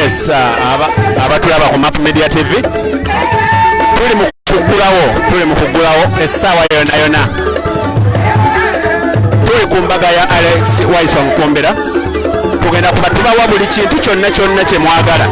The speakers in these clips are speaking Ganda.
Yes, abatulaba ku Map Media TV tuli mu kugulawo essaawa yona tuli ku mbaga ya Alex Waiswa Nkombera tugenda kuba tubawa buli kintu kyonna kye mwagala.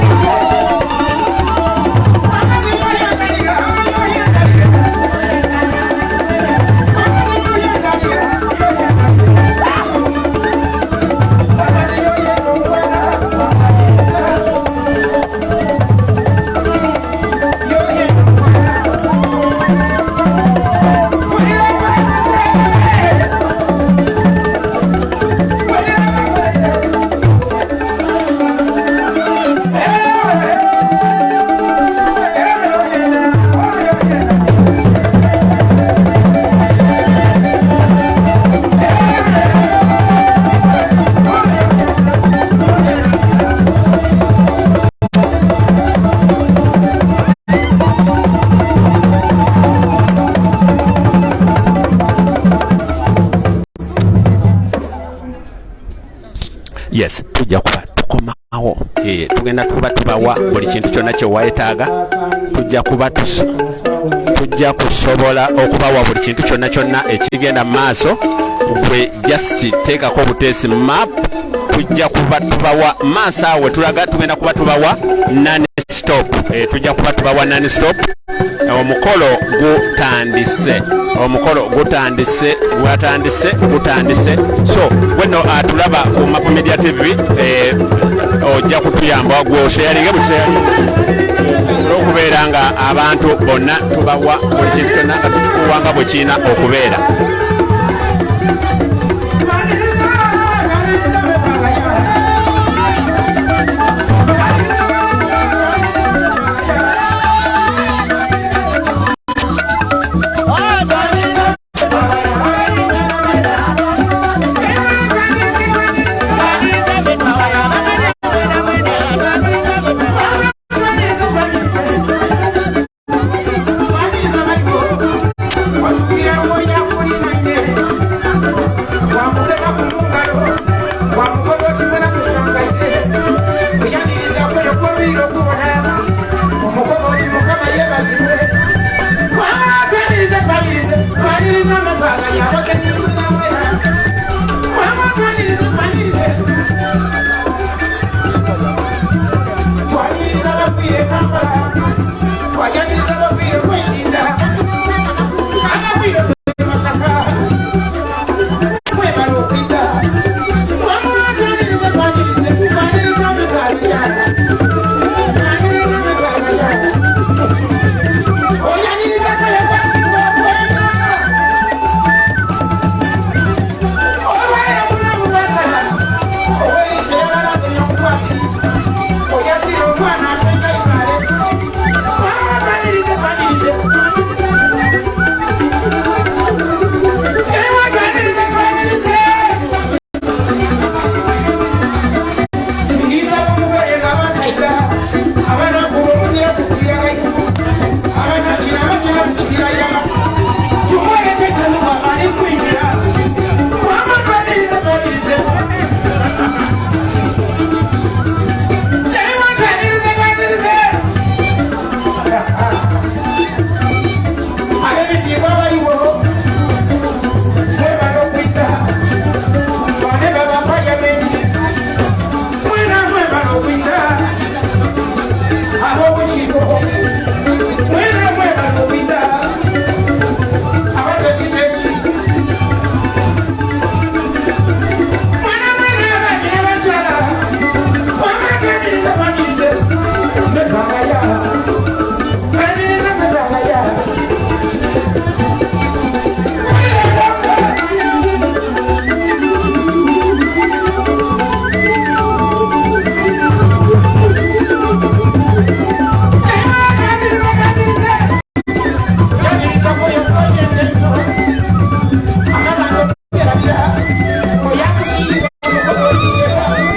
Yes, tujja kuba tukomawo tugenda kuba tubawa buli kintu kyonna kye weetaaga. Tujja kusobola okubawa buli kintu kyonna ekigenda mu maaso. Gwe just teekako obuteesi map. Tujja kuba tubawa maaso awo tulaga tugenda kuba tubawa non stop. Tujja kuba tubawa non stop. Omukolo gutandise. So weno atulaba ku Map Media TV ojja kutuyamba gwe osharinge okubeera nga abantu bonna tubawa buli kintu kyonna nga tukikuwanga bwe kiina okubeera.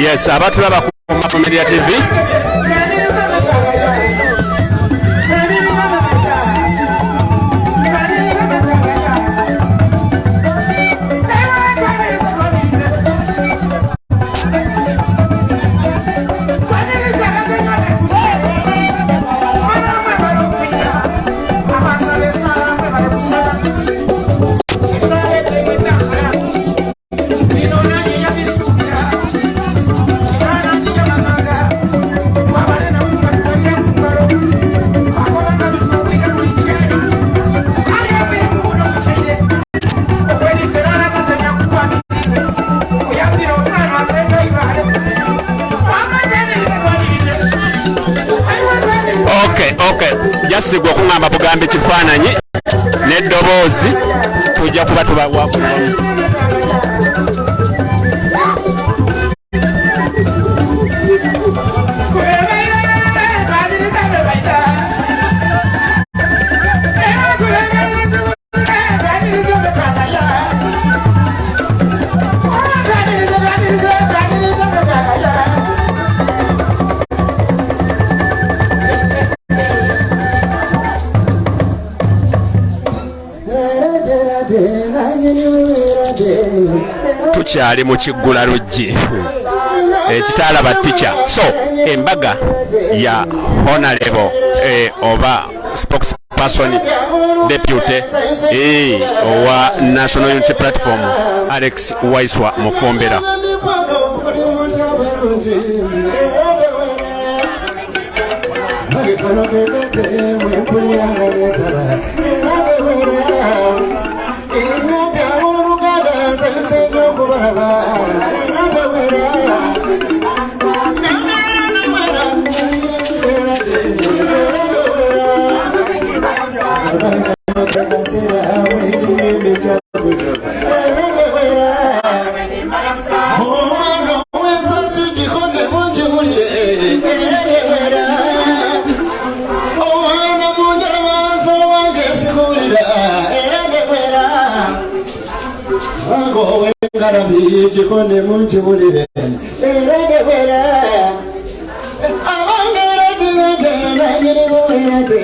Yes, abatulaba ku Map Media TV ebifaananyi n'eddoboozi tujja kuba tubawa tukyali mu kiggula luggi ekitaalaba tica. So embaga ya honorable oba spokesperson deputy owa National Unity Platform Alex Waiswa Mufumbira. Jikone munchi mulire erede wera awangere dine na nyiri mulire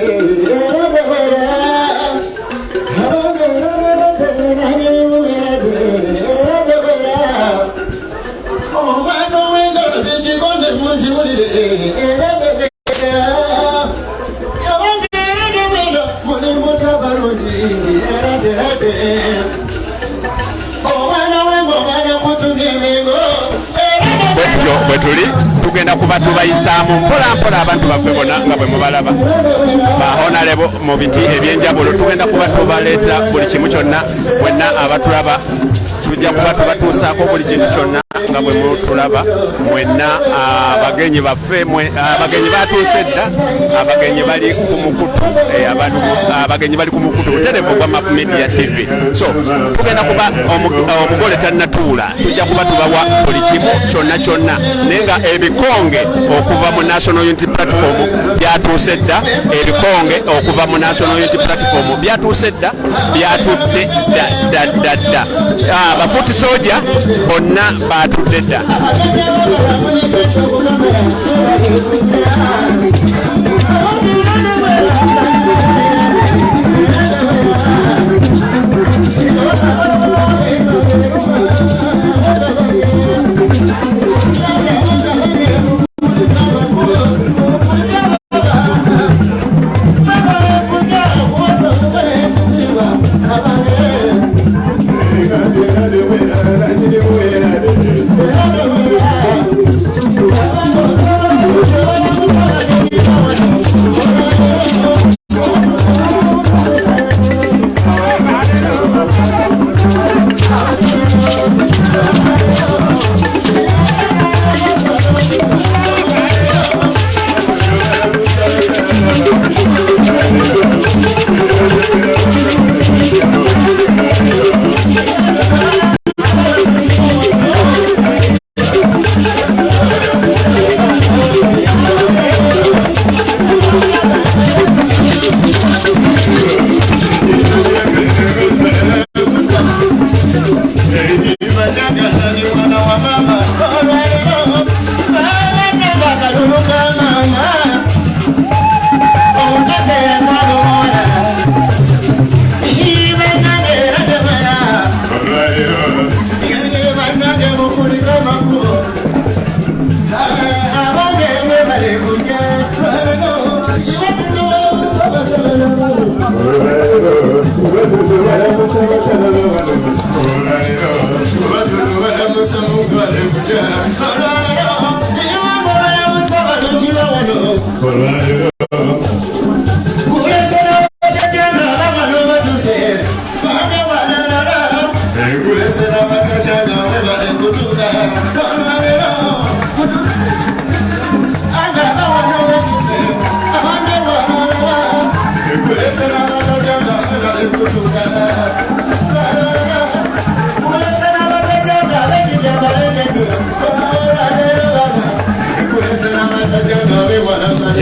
erede wera awangere dine na nyiri mulire erede wera o wano wenga jikone munchi mulire erede wera awangere wera muli mutabaruji erede bwe tuli tugenda kuba tubayisaamu mpolampola abantu baffe bonna nga bwe mubalaba bahonalebo mu biti ebyenjawulo tugenda kuba tubaleeta buli kimu kyonna mwenna abatulaba tujja kuba tubatuusaako buli kintu kyonna nga bwe mutulaba mwenna abagenyi baffe abagenyi batuuse dda abagenyi bali ku mukutu abagenyi bali ku mukutu butereevu gwa Map Media TV. So tugenda kuba omugole tannatuula tujja kuba tubawa buli kimu kyonna kyonna naye nga ebikonge okuva mu National Unity Platform byatuuse dda ebikonge okuva mu National Unity Platform byatuuse dda byatudde dda bafuuti soja bonna batudde dda.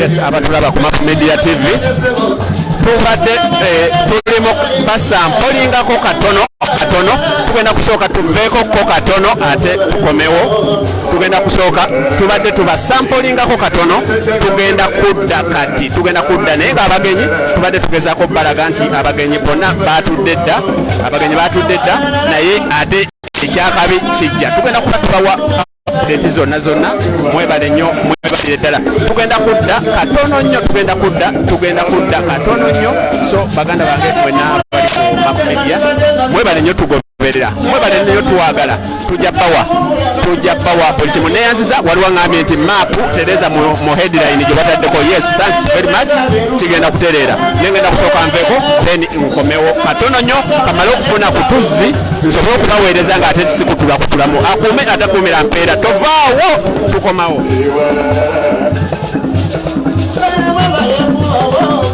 yes abatulaba ku Map Media TV tubadde tulimo basampolingako katono tugenda kusooka tuveeko ko katono ate tukomewo tugenda kusooka tubadde tubasampolingako katono tugenda kudda naye ng'abagenyi tubadde tugezaako balaga nti abagenyi bonna batudde dda naye ate ekyakabi kijja tugenda kuba tubawa update zonna mwebale nnyo mwebale ddala tugenda kudda katono nnyo so baganda bange mwenna bali ku Map Media mwebale nnyo tugoberera mwebale nnyo tuwagala tujja bawa buli kimu neyanziza waliwo ngambye nti map tereza mu headline gye bataddeko yes thanks very much kigenda kutereera nengenda kusooka nveeko then nkomewo katono nnyo kamale okufuna kutuzi nsobole okubaweereza ng'ate sikutulakutulamu akuume atakuumira mpeera tovaawo tukomawo